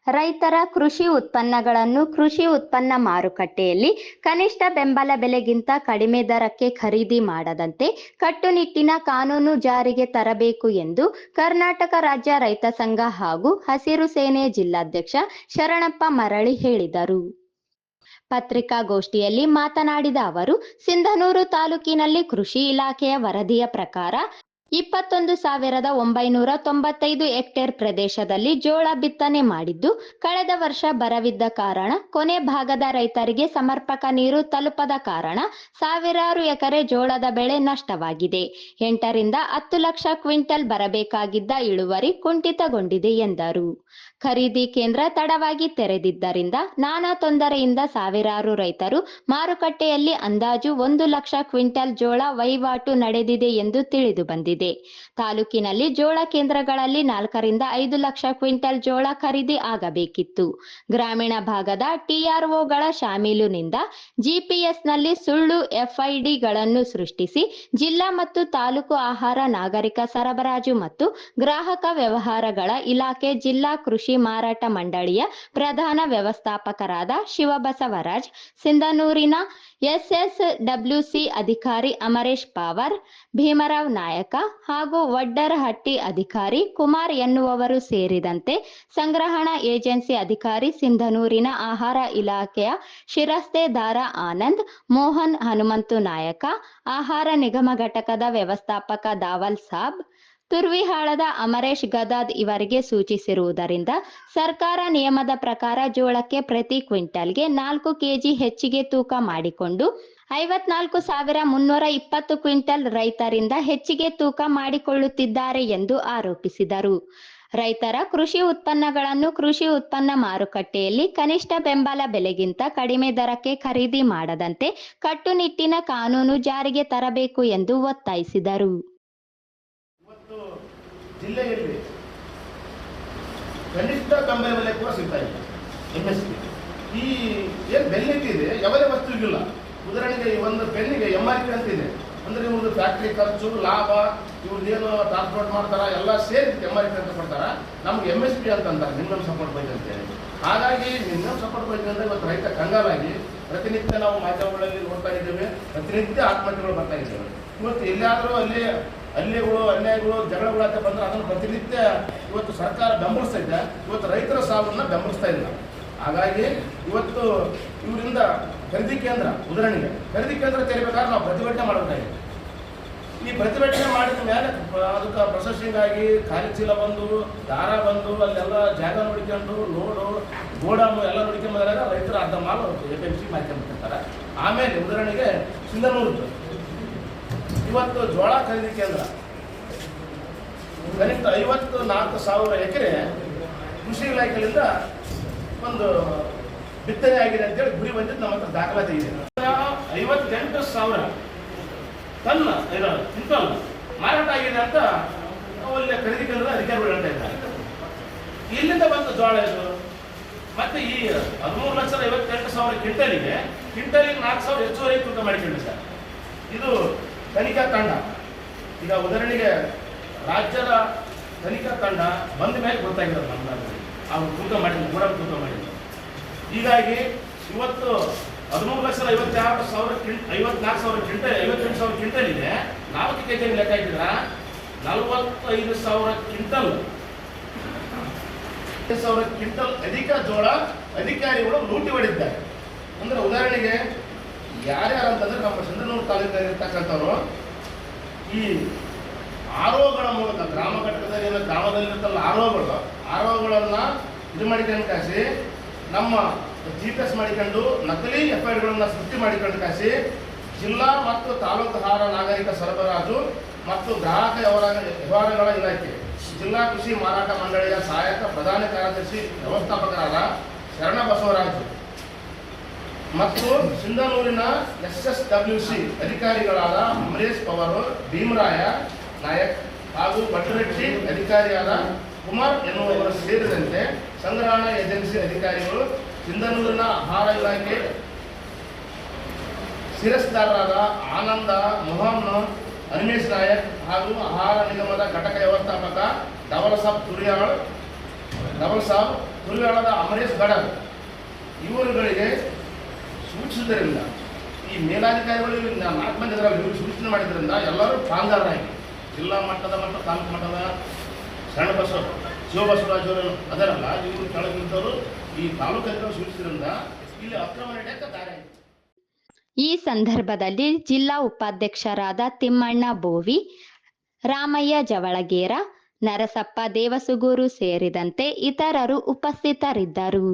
ರೈತರ ಕೃಷಿ ಉತ್ಪನ್ನಗಳನ್ನು ಕೃಷಿ ಉತ್ಪನ್ನ ಮಾರುಕಟ್ಟೆಯಲ್ಲಿ ಕನಿಷ್ಠ ಬೆಂಬಲ ಬೆಲೆಗಿಂತ ಕಡಿಮೆ ದರಕ್ಕೆ ಖರೀದಿ ಮಾಡದಂತೆ ಕಟ್ಟುನಿಟ್ಟಿನ ಕಾನೂನು ಜಾರಿಗೆ ತರಬೇಕು ಎಂದು ಕರ್ನಾಟಕ ರಾಜ್ಯ ರೈತ ಸಂಘ ಹಾಗೂ ಹಸಿರು ಸೇನೆ ಜಿಲ್ಲಾಧ್ಯಕ್ಷ ಶರಣಪ್ಪ ಮರಳಿ ಹೇಳಿದರು. ಪತ್ರಿಕಾಗೋಷ್ಠಿಯಲ್ಲಿ ಮಾತನಾಡಿದ ಅವರು, ಸಿಂಧನೂರು ತಾಲೂಕಿನಲ್ಲಿ ಕೃಷಿ ಇಲಾಖೆಯ ವರದಿಯ ಪ್ರಕಾರ 21,995 ಹೆಕ್ಟೇರ್ ಪ್ರದೇಶದಲ್ಲಿ ಜೋಳ ಬಿತ್ತನೆ ಮಾಡಿದ್ದು, ಕಳೆದ ವರ್ಷ ಬರವಿದ್ದ ಕಾರಣ ಕೊನೆ ಭಾಗದ ರೈತರಿಗೆ ಸಮರ್ಪಕ ನೀರು ತಲುಪದ ಕಾರಣ ಸಾವಿರಾರು ಎಕರೆ ಜೋಳದ ಬೆಳೆ ನಷ್ಟವಾಗಿದೆ. 8 ರಿಂದ 10 ಲಕ್ಷ ಕ್ವಿಂಟಲ್ ಬರಬೇಕಾಗಿದ್ದ ಇಳುವರಿ ಕುಂಠಿತಗೊಂಡಿದೆ ಎಂದರು. ಖರೀದಿ ಕೇಂದ್ರ ತಡವಾಗಿ ತೆರೆದಿದ್ದರಿಂದ ನಾನಾ ತೊಂದರೆಯಿಂದ ಸಾವಿರಾರು ರೈತರು ಮಾರುಕಟ್ಟೆಯಲ್ಲಿ ಅಂದಾಜು 1 ಲಕ್ಷ ಕ್ವಿಂಟಲ್ ಜೋಳ ವಹಿವಾಟು ನಡೆದಿದೆ ಎಂದು ತಿಳಿದು ಬಂದಿದೆ. ತಾಲೂಕಿನಲ್ಲಿ ಜೋಳ ಕೇಂದ್ರಗಳಲ್ಲಿ 4 ರಿಂದ 5 ಲಕ್ಷ ಕ್ವಿಂಟಲ್ ಜೋಳ ಖರೀದಿ ಆಗಬೇಕಿತ್ತು. ಗ್ರಾಮೀಣ ಭಾಗದ TROಗಳ ಶಾಮೀಲಿನಿಂದ GPS-ನಲ್ಲಿ ಸುಳ್ಳು FIDಗಳನ್ನು ಸೃಷ್ಟಿಸಿ ಜಿಲ್ಲಾ ಮತ್ತು ತಾಲೂಕು ಆಹಾರ ನಾಗರಿಕ ಸರಬರಾಜು ಮತ್ತು ಗ್ರಾಹಕ ವ್ಯವಹಾರಗಳ ಇಲಾಖೆ ಜಿಲ್ಲಾ ಕೃಷಿ ಮಾರಾಟ ಮಂಡಳಿಯ ಪ್ರಧಾನ ವ್ಯವಸ್ಥಾಪಕರಾದ ಶಿವಬಸವರಾಜ್, ಸಿಂಧನೂರಿನ SSWC ಅಧಿಕಾರಿ ಅಮರೇಶ್ ಪಾವರ್, ಭೀಮರಾವ್ ನಾಯಕ ಹಾಗೂ ವಡ್ಡರಹಟ್ಟಿ ಅಧಿಕಾರಿ ಕುಮಾರ್ ಎನ್ನುವವರು ಸೇರಿದಂತೆ ಸಂಗ್ರಹಣಾ ಏಜೆನ್ಸಿ ಅಧಿಕಾರಿ ಸಿಂಧನೂರಿನ ಆಹಾರ ಇಲಾಖೆಯ ಶಿರಸ್ತೇದಾರ ಆನಂದ್, ಮೋಹನ್ ಹನುಮಂತು ನಾಯಕ, ಆಹಾರ ನಿಗಮ ಘಟಕದ ವ್ಯವಸ್ಥಾಪಕ ದಾವಲ್ ಸಾಬ್, ತುರ್ವಿಹಾಳದ ಅಮರೇಶ್ ಗದಾದ್ ಇವರಿಗೆ ಸೂಚಿಸಿರುವುದರಿಂದ ಸರ್ಕಾರ ನಿಯಮದ ಪ್ರಕಾರ ಜೋಳಕ್ಕೆ ಪ್ರತಿ ಕ್ವಿಂಟಲ್ಗೆ 4 ಕೆಜಿ ಹೆಚ್ಚಿಗೆ ತೂಕ ಮಾಡಿಕೊಂಡು 54,320 ಕ್ವಿಂಟಲ್ ರೈತರಿಂದ ಹೆಚ್ಚಿಗೆ ತೂಕ ಮಾಡಿಕೊಳ್ಳುತ್ತಿದ್ದಾರೆ ಎಂದು ಆರೋಪಿಸಿದರು. ರೈತರ ಕೃಷಿ ಉತ್ಪನ್ನಗಳನ್ನು ಕೃಷಿ ಉತ್ಪನ್ನ ಮಾರುಕಟ್ಟೆಯಲ್ಲಿ ಕನಿಷ್ಠ ಬೆಂಬಲ ಬೆಲೆಗಿಂತ ಕಡಿಮೆ ದರಕ್ಕೆ ಖರೀದಿ ಮಾಡದಂತೆ ಕಟ್ಟುನಿಟ್ಟಿನ ಕಾನೂನು ಜಾರಿಗೆ ತರಬೇಕು ಎಂದು ಒತ್ತಾಯಿಸಿದರು. ಜಿಲ್ಲೆಯಲ್ಲಿ ಕನಿಷ್ಠ ಬೆಂಬಲ ಬೆಲೆ ಕೂಡ ಸಿಗ್ತಾ ಇಲ್ಲ. MSP ಈ ಏನು ಬೆಲೆ ಇದೆ ಯಾವುದೇ ವಸ್ತುವಿಗಿಲ್ಲ. ಉದಾಹರಣೆಗೆ ಒಂದು ಪೆನ್ನಿಗೆ MRP ಅಂತಿದೆ. ಅಂದರೆ ಇವ್ರದ್ದು ಫ್ಯಾಕ್ಟ್ರಿ ಖರ್ಚು, ಲಾಭ, ಇವ್ರದ್ದೇನು ಟ್ರಾನ್ಸ್ಪೋರ್ಟ್ ಮಾಡ್ತಾರ ಎಲ್ಲ ಸೇರಿ MRP ಅಂತ ಕೊಡ್ತಾರ. ನಮ್ಗೆ MSP ಅಂತಂತಾರೆ, ಮಿನಿಮಮ್ ಸಪೋರ್ಟ್ ಪ್ರೈಸ್ ಅಂತೇಳಿ. ಹಾಗಾಗಿ ಮಿನಿಮಮ್ ಸಪೋರ್ಟ್ ಪ್ರೈಸ್ ಅಂದರೆ ಇವತ್ತು ರೈತ ಕಂಗಾಲಾಗಿ ಪ್ರತಿನಿತ್ಯ ನಾವು ಮಾಧ್ಯಮಗಳಲ್ಲಿ ನೋಡ್ತಾ ಇದ್ದೇವೆ. ಪ್ರತಿನಿತ್ಯ ಆತ್ಮಹತ್ಯೆಗಳು ಬರ್ತಾ ಇದ್ದೇವೆ. ಇವತ್ತು ಎಲ್ಲಾದರೂ ಅಲ್ಲಿಗಳು ಅನ್ಯಾಯಗಳು ಜಗಳಗಳು ಅಂತ ಬಂದರೆ ಅದನ್ನು ಪ್ರತಿನಿತ್ಯ ಇವತ್ತು ಸರ್ಕಾರ ಬೆಂಬಲಿಸ್ತಾ ಇದೆ. ಇವತ್ತು ರೈತರ ಸಾಲನ್ನು ಬೆಂಬಲಿಸ್ತಾ ಇಲ್ಲ. ಹಾಗಾಗಿ ಇವತ್ತು ಇವರಿಂದ ಖರೀದಿ ಕೇಂದ್ರ, ಉದಾಹರಣೆಗೆ ಖರೀದಿ ಕೇಂದ್ರ ತೆರಿಬೇಕಾದ್ರೆ ನಾವು ಪ್ರತಿಭಟನೆ ಮಾಡಬೇಕಾಗಿದೆ. ಈ ಪ್ರತಿಭಟನೆ ಮಾಡಿದ ಮೇಲೆ ಅದಕ್ಕೆ ಪ್ರೊಸೆಸಿಂಗ್ ಆಗಿ ಖಾಲಿ ಚೀಲ ಬಂದು, ದಾರ ಬಂದು, ಅಲ್ಲೆಲ್ಲ ಜಾಗ ನೋಡ್ಕೊಂಡು, ಲೋಡು, ಗೋಡಾಮು ಎಲ್ಲ ನೋಡ್ಕೊಂಬಂದಾಗ ರೈತರ ಅರ್ಧ ಮಾಲು APMC ಮಾಡ್ಕೊಂಡ್ಬಿಟ್ಟಿರ್ತಾರೆ. ಆಮೇಲೆ ಉದಾಹರಣೆಗೆ ಸಿಂಧನೂರು ಇವತ್ತು ಜೋಳ ಖರೀದಿ ಕೇಂದ್ರ ಕನಿಷ್ಠ 54,000 ಎಕರೆ ಕೃಷಿ ಇಲಾಖೆಯಿಂದ ಒಂದು ಬಿತ್ತನೆ ಆಗಿದೆ ಅಂತೇಳಿ ಗುರಿ ಬಂದಿದ್ದು ನಮ್ಮ ಹತ್ರ ದಾಖಲಾತಿ ಇದೆ. 58,000 ಟನ್ ಕ್ವಿಂಟಲ್ ಮಾರಾಟ ಆಗಿದೆ ಅಂತ ಅಲ್ಲಿ ಖರೀದಿ ಕೇಂದ್ರದ ಅಧಿಕಾರಿಗಳು ಹೇಳ್ತಾ ಇದ್ದಾರೆ. ಇಲ್ಲಿಂದ ಬಂದ ಜೋಳ ಇದು. ಮತ್ತೆ ಈ 13,58,000 ಕ್ವಿಂಟಲಿಗೆ 4,000 ಹೆಚ್ಚುವರಿ ತೂಕ ಮಾಡಿಕೊಂಡಿದೆ. ಇದು ತನಿಖಾ ತಂಡ. ಈಗ ಉದಾಹರಣೆಗೆ ರಾಜ್ಯದ ತನಿಖಾ ತಂಡ ಬಂದ ಮೇಲೆ ಗೊತ್ತಾಗಿರೋದು ನಮ್ಮಲ್ಲಿ ಅವ್ರು ತೂಕ ಮಾಡಿದ್ರು, ಕೂಡ ತೂಕ ಮಾಡಿದ್ರು. ಹೀಗಾಗಿ ಇವತ್ತು 13,56,000 54,000 ಕ್ವಿಂಟಲ್ 58,000 ಕ್ವಿಂಟಲಿಗೆ 4 ಕೆಜಿ ಲೆಕ್ಕ ಹಾಕಿದ್ರ 45,000 ಕ್ವಿಂಟಲ್ ಅಧಿಕ ಜೋಳ ಅಧಿಕಾರಿಗಳು ಲೂಟಿ ಹೊಡಿದ್ದಾರೆ. ಅಂದ್ರೆ ಉದಾಹರಣೆಗೆ ಯಾರ್ಯಾರಂತಂದ್ರೆ ನಮ್ಮ ಸಿಂಧನೂರು ತಾಲೂಕಿನಲ್ಲಿರ್ತಕ್ಕಂಥವ್ರು ಈ ಆರೋಗಳ ಮೂಲಕ ಗ್ರಾಮ ಘಟಕದಲ್ಲಿ ಗ್ರಾಮದಲ್ಲಿರ್ತಲ್ಲ ಆರೋಗಳನ್ನ ಇದು ಮಾಡಿಕೊಂಡು ಕಾಸಿ ನಮ್ಮ GPS ಮಾಡಿಕೊಂಡು ನಕಲಿ FIDಗಳನ್ನು ಸೃಷ್ಟಿ ಮಾಡಿಕೊಂಡು ಕಾಸಿ ಜಿಲ್ಲಾ ಮತ್ತು ತಾಲೂಕು ಆಹಾರ ನಾಗರಿಕ ಸರಬರಾಜು ಮತ್ತು ಗ್ರಾಹಕ ವ್ಯವಹಾರಗಳ ಇಲಾಖೆ ಜಿಲ್ಲಾ ಕೃಷಿ ಮಾರಾಟ ಮಂಡಳಿಯ ಸಹಾಯಕ ಪ್ರಧಾನ ಕಾರ್ಯದರ್ಶಿ ವ್ಯವಸ್ಥಾಪಕರಾದ ಶರಣಬಸವರಾಜು ಮತ್ತು ಸಿಂಧನೂರಿನ SSWC ಅಧಿಕಾರಿಗಳಾದ ಅಮರೇಶ್ ಪವರು, ಭೀಮರಾಯ ನಾಯಕ್ ಹಾಗೂ ವಡ್ಡರಹಟ್ಟಿ ಅಧಿಕಾರಿಯಾದ ಕುಮಾರ್ ಎನ್ನುವವರು ಸೇರಿದಂತೆ ಸಂಗ್ರಹಣಾ ಏಜೆನ್ಸಿ ಅಧಿಕಾರಿಗಳು, ಸಿಂಧನೂರಿನ ಆಹಾರ ಇಲಾಖೆ ಶಿರಸ್ದಾರರಾದ ಆನಂದ, ಮೋಹನ್, ಹನುಮೇಶ್ ನಾಯಕ್ ಹಾಗೂ ಆಹಾರ ನಿಗಮದ ಘಟಕ ವ್ಯವಸ್ಥಾಪಕ ಧವಲ್ ಸಾಬ್ ಹುರುವೇಳದ ಅಮರೇಶ್ ಗಡರ್ ಇವರುಗಳಿಗೆ ಸೂಚಿಸಿದ್ದರಿಂದ ಈ ಮೇಲಾಧಿಕಾರಿಗಳು 4 ಮಂದಿ ಇದರಲ್ಲಿ ಇವರು ಸೂಚನೆ ಮಾಡಿದ್ರಿಂದ ಎಲ್ಲರೂ ಪಾಲ್ಗಾರರಾಗಿ ಜಿಲ್ಲಾ ಮಟ್ಟದ ಮತ್ತು ತಾಲೂಕು ಮಟ್ಟದ ಶರಣ ಬಸವ ಶಿವಬಸವರಾಜ್ ಅವರು ಅದರಲ್ಲ ಇವರು ಕೆಳಗಿದ್ದವರು ಈ ತಾಲೂಕು ಸೂಚಿಸಿದ್ರಿಂದ ಇಲ್ಲಿ ಅಕ್ರಮ ನಡೆಯಕ್ಕೆ ದಾರಿ ಆಯಿತು. ಈ ಸಂದರ್ಭದಲ್ಲಿ ಜಿಲ್ಲಾ ಉಪಾಧ್ಯಕ್ಷರಾದ ತಿಮ್ಮಣ್ಣ ಬೋವಿ, ರಾಮಯ್ಯ ಜವಳಗೇರ, ನರಸಪ್ಪ ದೇವಸುಗೂರು ಸೇರಿದಂತೆ ಇತರರು ಉಪಸ್ಥಿತರಿದ್ದರು.